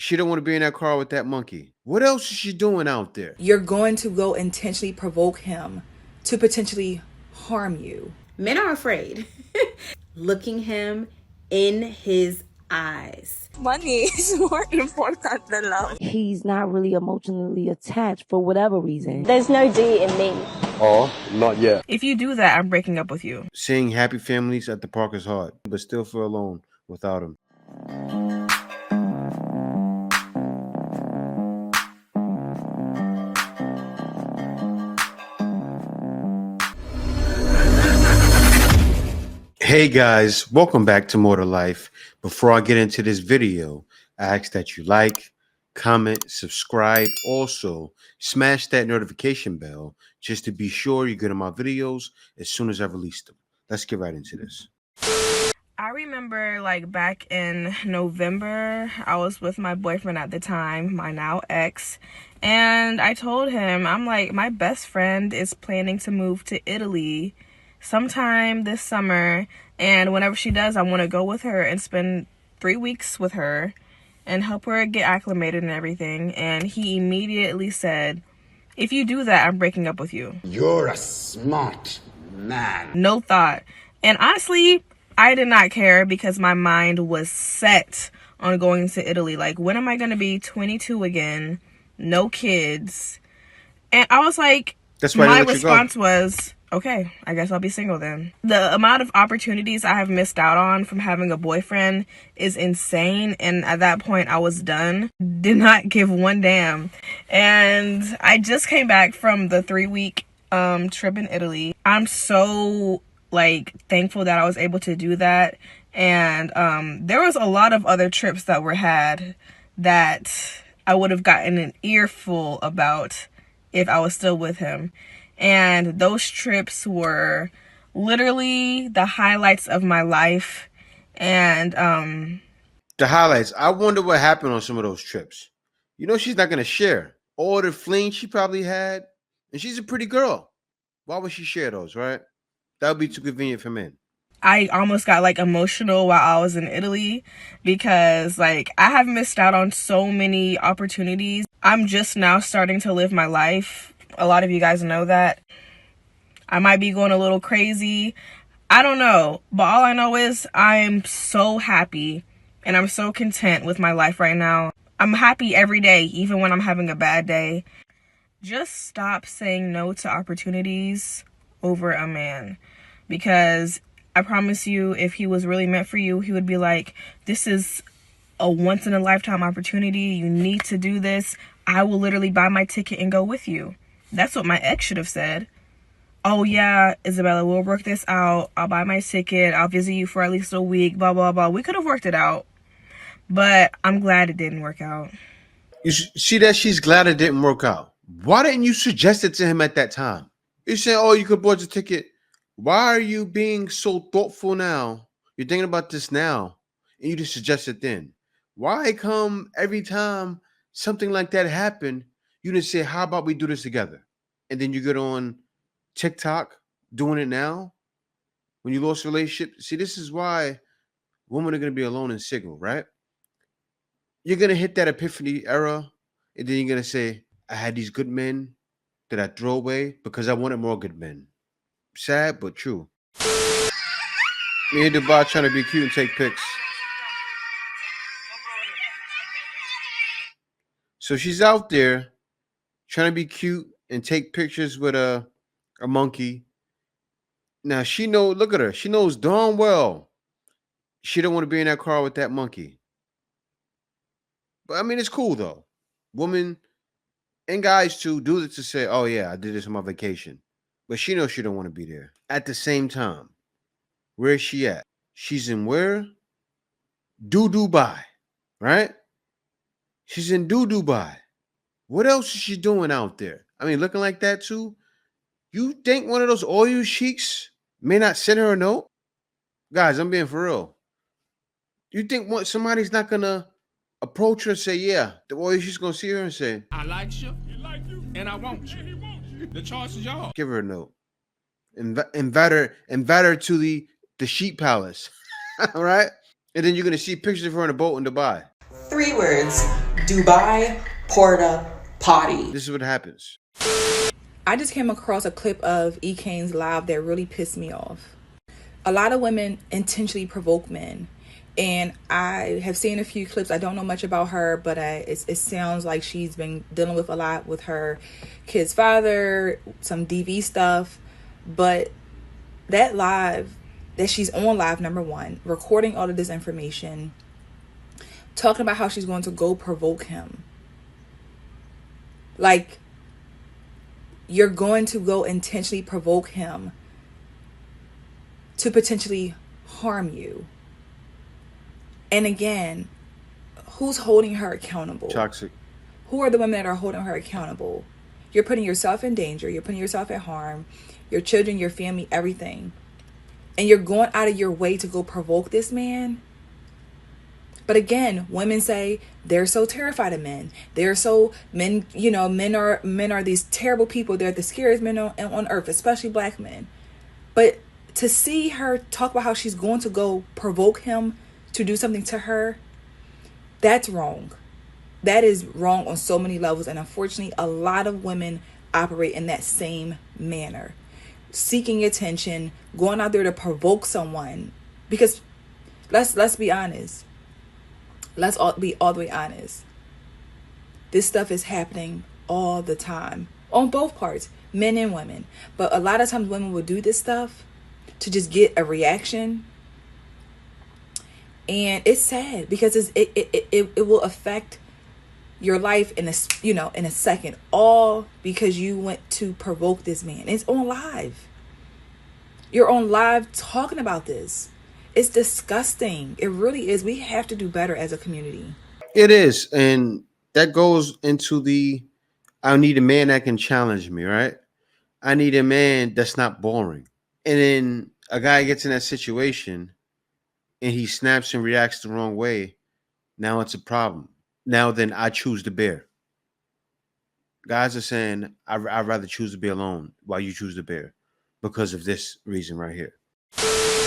She don't want to be in that car with that monkey. What else is she doing out there? You're going to go intentionally provoke him to potentially harm you. Men are afraid. Looking him in his eyes. Money is more important than love. He's not really emotionally attached for whatever reason. There's no D in me. Oh, not yet. If you do that, I'm breaking up with you. Seeing happy families at the park is hard, but still feel alone without him. Hey guys, welcome back to More to Life. Before I get into this video, I ask that you like, comment, subscribe. Also, smash that notification bell just to be sure you're getting my videos as soon as I release them. Let's get right into this. I remember like back in November, I was with my boyfriend at the time, my now ex, and I told him, I'm like, my best friend is planning to move to Italy sometime this summer, and whenever she does, I want to go with her and spend 3 weeks with her and help her get acclimated and everything. And he immediately said, if you do that, I'm breaking up with you. You're a smart man. No thought. And honestly, I did not care because my mind was set on going to Italy. Like, when am I going to be 22 again? No kids. And I was like, that's why my response was, okay, I guess I'll be single then. The amount of opportunities I have missed out on from having a boyfriend is insane. And at that point, I was done. Did not give one damn. And I just came back from the 3-week trip in Italy. I'm so thankful that I was able to do that. And there was a lot of other trips that were had that I would have gotten an earful about if I was still with him. And those trips were literally the highlights of my life. And the highlights. I wonder what happened on some of those trips. You know, she's not going to share all the fling she probably had. And she's a pretty girl. Why would she share those, right? That would be too convenient for men. I almost got emotional while I was in Italy because I have missed out on so many opportunities. I'm just now starting to live my life. A lot of you guys know that. I might be going a little crazy. I don't know. But all I know is I'm so happy and I'm so content with my life right now. I'm happy every day, even when I'm having a bad day. Just stop saying no to opportunities over a man. Because I promise you, if he was really meant for you, he would be like, this is a once-in-a-lifetime opportunity. You need to do this. I will literally buy my ticket and go with you. That's what my ex should have said. Oh yeah, Isabella, we'll work this out. I'll buy my ticket. I'll visit you for at least a week, blah, blah, blah. We could have worked it out. But I'm glad it didn't work out. You see that she's glad it didn't work out. Why didn't you suggest it to him at that time? You said, oh, you could board the ticket. Why are you being so thoughtful now? You're thinking about this now. And you just suggest it then. Why come every time something like that happened, you didn't say, how about we do this together? And then you get on TikTok doing it now when you lost a relationship. See, this is why women are going to be alone and single, right? You're going to hit that epiphany era. And then you're going to say, I had these good men that I throw away because I wanted more good men. Sad, but true. Me and Dubai trying to be cute and take pics. So she's out there trying to be cute and take pictures with a monkey. Now she knows, look at her. She knows darn well she don't want to be in that car with that monkey. But I mean, it's cool though. Women and guys too do it to say, oh yeah, I did this on my vacation. But she knows she don't want to be there. At the same time, where is she at? She's in where? Dubai, right? She's in Dubai. What else is she doing out there? I mean, looking like that too? You think one of those oil sheiks may not send her a note? Guys, I'm being for real. You think somebody's not going to approach her and say, yeah, the oil sheik's going to see her and say, I like you, and I want you. The choice is yours. Give her a note. Invite her to the sheep palace. All right? And then you're going to see pictures of her on a boat in Dubai. 3 words. Dubai porta potty. This is what happens. I just came across a clip of E. Kane's live that really pissed me off. A lot of women intentionally provoke men. And I have seen a few clips. I don't know much about her, but it sounds like she's been dealing with a lot with her kid's father, some DV stuff. But that live, that she's on live, number one, recording all of this information, talking about how she's going to go provoke him. Like, you're going to go intentionally provoke him to potentially harm you. And again, who's holding her accountable? Toxic. Who are the women that are holding her accountable? You're putting yourself in danger. You're putting yourself at harm. Your children, your family, everything. And you're going out of your way to go provoke this man. But again, women say they're so terrified of men. They're so men. You know, men are these terrible people. They're the scariest men on earth, especially black men. But to see her talk about how she's going to go provoke him to do something to her, that's wrong. That is wrong on so many levels. And unfortunately, a lot of women operate in that same manner, seeking attention, going out there to provoke someone. Because let's be honest. Let's all be all the way honest. This stuff is happening all the time on both parts, men and women. But a lot of times women will do this stuff to just get a reaction. And it's sad because it will affect your life in a second, all because you went to provoke this man. It's on live. You're on live talking about this. It's disgusting. It really is. We have to do better as a community. It is. And that goes into I need a man that can challenge me, right? I need a man that's not boring. And then a guy gets in that situation and he snaps and reacts the wrong way. Now it's a problem. Now then I choose the bear. Guys are saying, I'd rather choose to be alone while you choose the bear because of this reason right here.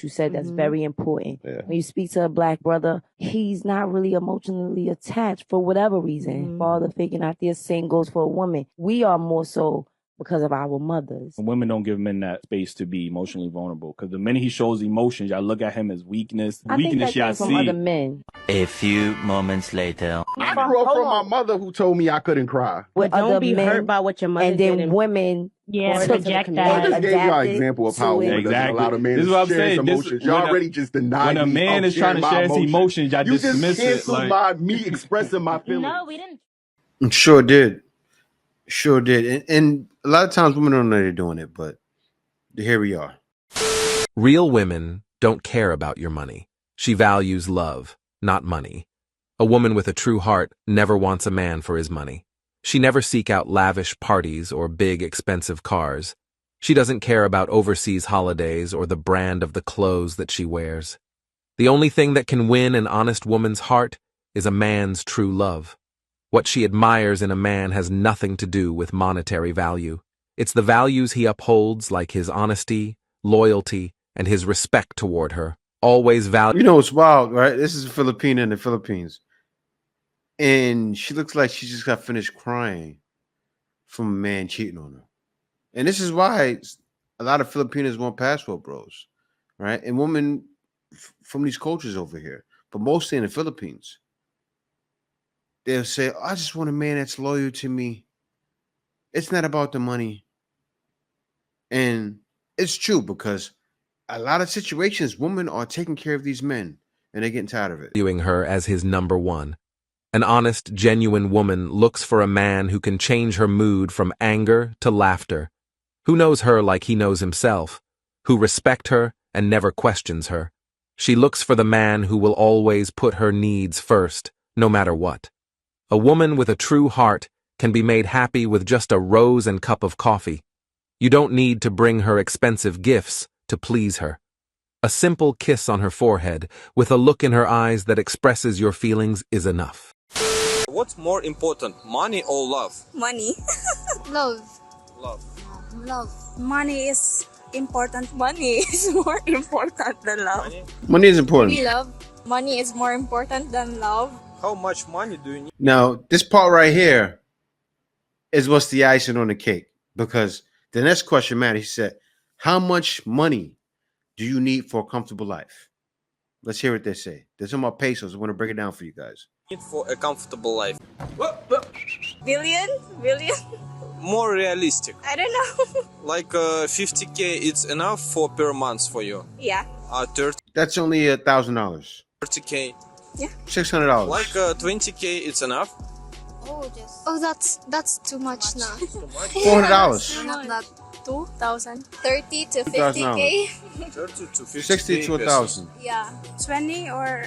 You said that's very important. Yeah. When you speak to a black brother, he's not really emotionally attached for whatever reason. Father figure, not the same goes for a woman. We are more so because of our mothers. Women don't give men that space to be emotionally vulnerable because the minute he shows emotions, y'all look at him as weakness. I think that comes from other men. A few moments later. I grew up from my mother who told me I couldn't cry. With don't be hurt by what your mother and did. then women project that. I just gave y'all an example of how women doesn't allow a man to share his emotions. Y'all already just denied me. When a man is trying to share his emotions, y'all dismiss it. You just canceled me expressing my feelings. No, we didn't. Sure did. And a lot of times women don't know they're doing it, but here we are. Real women don't care about your money. She values love, not money. A woman with a true heart never wants a man for his money. She never seeks out lavish parties or big, expensive cars. She doesn't care about overseas holidays or the brand of the clothes that she wears. The only thing that can win an honest woman's heart is a man's true love. What she admires in a man has nothing to do with monetary value. It's the values he upholds, like his honesty, loyalty, and his respect toward her. Always value. You know, it's wild, right? This is a Filipina in the Philippines. And she looks like she just got finished crying from a man cheating on her. And this is why a lot of Filipinas want passport bros, right? And women from these cultures over here, but mostly in the Philippines, they'll say, oh, I just want a man that's loyal to me. It's not about the money. And it's true because a lot of situations, women are taking care of these men and they're getting tired of it. Viewing her as his number one. An honest, genuine woman looks for a man who can change her mood from anger to laughter, who knows her like he knows himself, who respects her and never questions her. She looks for the man who will always put her needs first, no matter what. A woman with a true heart can be made happy with just a rose and cup of coffee. You don't need to bring her expensive gifts to please her. A simple kiss on her forehead with a look in her eyes that expresses your feelings is enough. What's more important, money or love? Money. Love. Love. Love. Money is important. Money is more important than love. Money is important. We love. Money is more important than love. How much money do you need? Now, this part right here is what's the icing on the cake, because the next question, man, he said, how much money do you need for a comfortable life? Let's hear what they say. They're talking about pesos. I want to break it down for you guys. For a comfortable life? Billion? Billion? More realistic. I don't know. Like 50K, it's enough for per month for you. Yeah. 30. That's only $1,000. 30K. Yeah. $600. Like 20K, it's enough. Oh, that's too much now. $400. Not that. 2,000. 30 to 50K. 30 to 50K. 60 to 1,000. Yeah. 20 or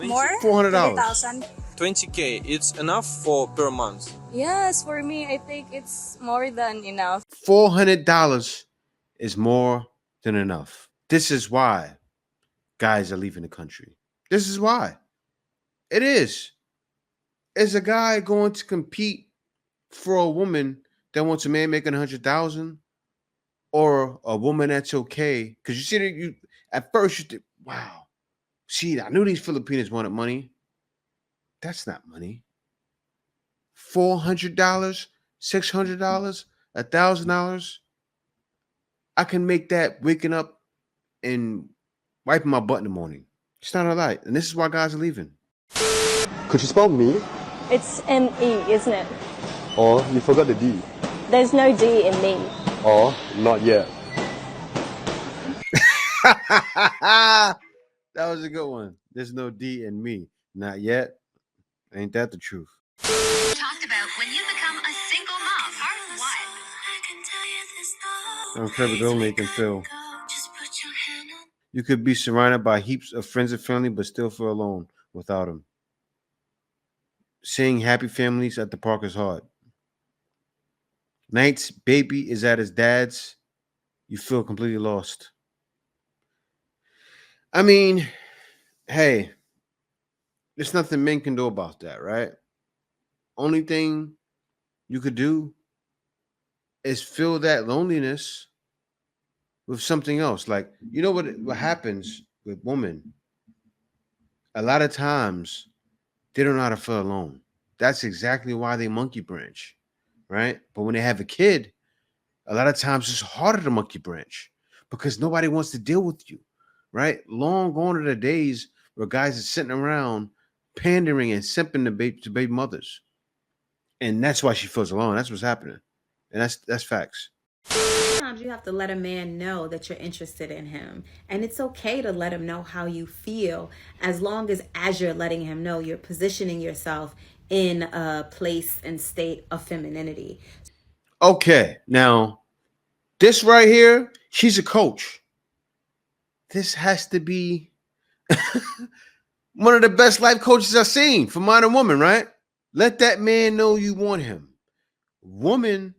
more? $400. 3,000. 20K, it's enough for per month. Yes, for me, I think it's more than enough. $400 is more than enough. This is why guys are leaving the country. This is why. It is. Is a guy going to compete for a woman that wants a man making $100,000, or a woman that's okay? Because you see that you at first you think, wow, see, I knew these Filipinas wanted money. That's not money. $400, $600, $1,000. I can make that waking up and wiping my butt in the morning. It's not a lie. And this is why guys are leaving. Could you spell me? It's M-E, isn't it? Or you forgot the D. There's no D in me. Or not yet. That was a good one. There's no D in me. Not yet. Ain't that the truth? Talked about when you become a single mom. Part 1. I'm clever girl making feel. You could be surrounded by heaps of friends and family, but still feel alone without them. Seeing happy families at the park is hard. Nights baby is at his dad's, you feel completely lost. I mean, hey, there's nothing men can do about that, right? Only thing you could do is fill that loneliness with something else. Like, you know what happens with women? A lot of times they don't know how to feel alone. That's exactly why they monkey branch, right? But when they have a kid, a lot of times it's harder to monkey branch because nobody wants to deal with you, right? Long gone are the days where guys are sitting around pandering and simping to baby mothers. And that's why she feels alone. That's what's happening. And that's facts. Sometimes you have to let a man know that you're interested in him. And it's okay to let him know how you feel, as long as you're letting him know you're positioning yourself in a place and state of femininity. Okay, now this right here, she's a coach. This has to be one of the best life coaches I've seen for modern woman, right? Let that man know you want him. Women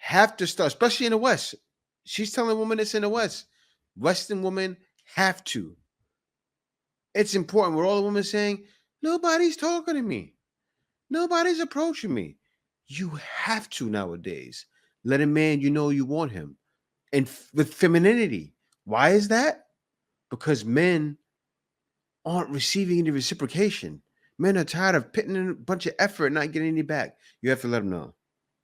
have to start, especially in the West. She's telling women it's in the West. Western women have to. It's important. We're all the women saying, nobody's talking to me. Nobody's approaching me. You have to nowadays let a man you know you want him. And with femininity. Why is that? Because men aren't receiving any reciprocation. Men are tired of putting in a bunch of effort and not getting any back. You have to let them know.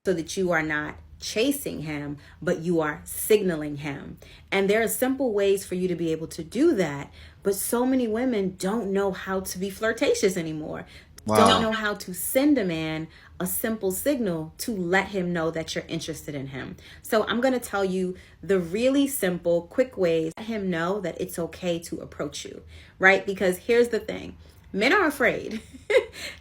So that you are not chasing him, but you are signaling him. And there are simple ways for you to be able to do that. But so many women don't know how to be flirtatious anymore. Wow. Don't know how to send a man a simple signal to let him know that you're interested in him. So I'm going to tell you the really simple, quick ways to let him know that it's okay to approach you, right? Because here's the thing. Men are afraid.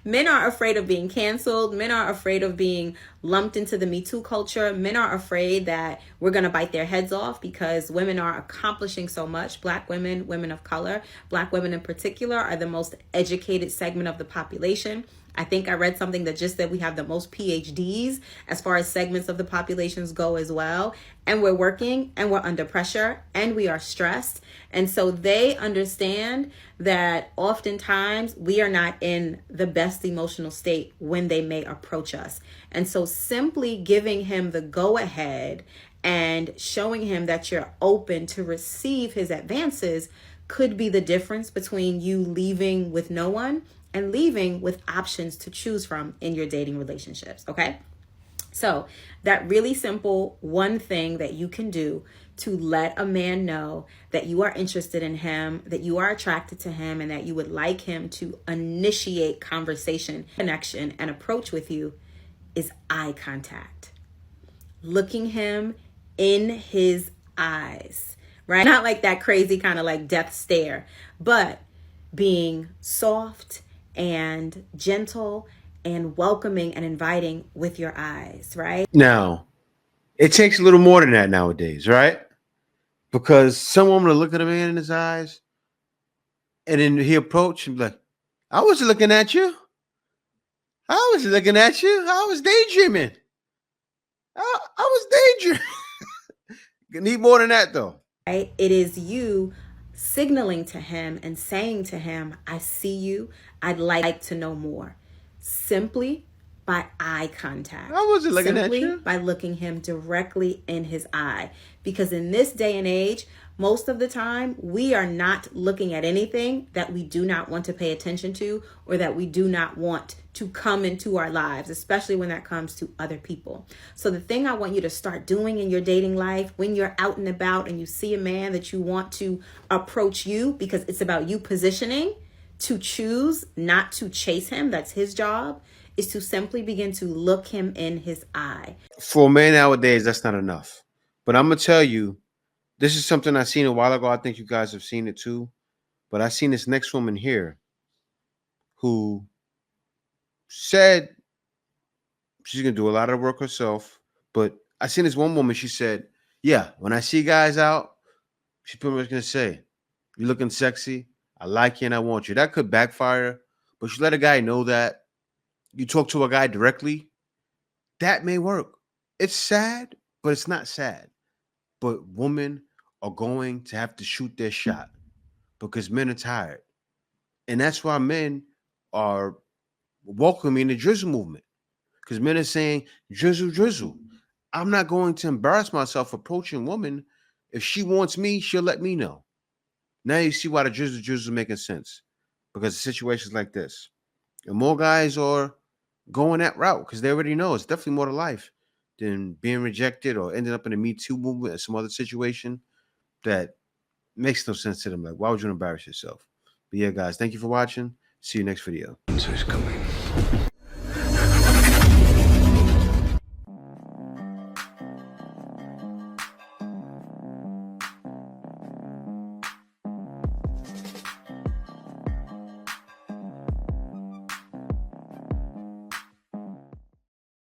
Men are afraid of being canceled. Men are afraid of being lumped into the Me Too culture. Men are afraid that we're going to bite their heads off because women are accomplishing so much. Black women, women of color, Black women in particular are the most educated segment of the population. I think I read something that just said we have the most PhDs as far as segments of the populations go as well. And we're working and we're under pressure and we are stressed. And so they understand that oftentimes we are not in the best emotional state when they may approach us. And so simply giving him the go ahead and showing him that you're open to receive his advances could be the difference between you leaving with no one and leaving with options to choose from in your dating relationships, okay? So that really simple one thing that you can do to let a man know that you are interested in him, that you are attracted to him, and that you would like him to initiate conversation, connection, and approach with you is eye contact. Looking him in his eyes, right? Not like that crazy kind of like death stare, but being soft and gentle and welcoming and inviting with your eyes, right? Now, it takes a little more than that nowadays, right? Because some woman will look at a man in his eyes and then he approach and be like, I wasn't looking at you. I was looking at you. I was daydreaming. I was daydreaming. You need more than that, though. Right? It is you signaling to him and saying to him, I see you. I'd like to know more. Simply by eye contact. I wasn't looking at you. Simply by looking him directly in his eye. Because in this day and age, most of the time, we are not looking at anything that we do not want to pay attention to or that we do not want to come into our lives, especially when that comes to other people. So the thing I want you to start doing in your dating life, when you're out and about and you see a man that you want to approach you, because it's about you positioning to choose not to chase him, that's his job, is to simply begin to look him in his eye. For a man nowadays, that's not enough. But I'm going to tell you, this is something I seen a while ago. I think you guys have seen it too. But I seen this next woman here who said she's going to do a lot of work herself. But I seen this one woman, she said, yeah, when I see guys out, she's pretty much going to say, you're looking sexy. I like you and I want you. That could backfire. But you let a guy know that. You talk to a guy directly. That may work. It's sad, but it's not sad. But women are going to have to shoot their shot because men are tired. And that's why men are welcoming the drizzle movement. Because men are saying, drizzle, drizzle. I'm not going to embarrass myself approaching woman. If she wants me, she'll let me know. Now you see why the drizzle, drizzle is making sense. Because of situations like this. And more guys are going that route because they already know it's definitely more to life than being rejected or ending up in a Me Too movement or some other situation that makes no sense to them. Like, why would you embarrass yourself? But yeah, guys, thank you for watching. See you next video.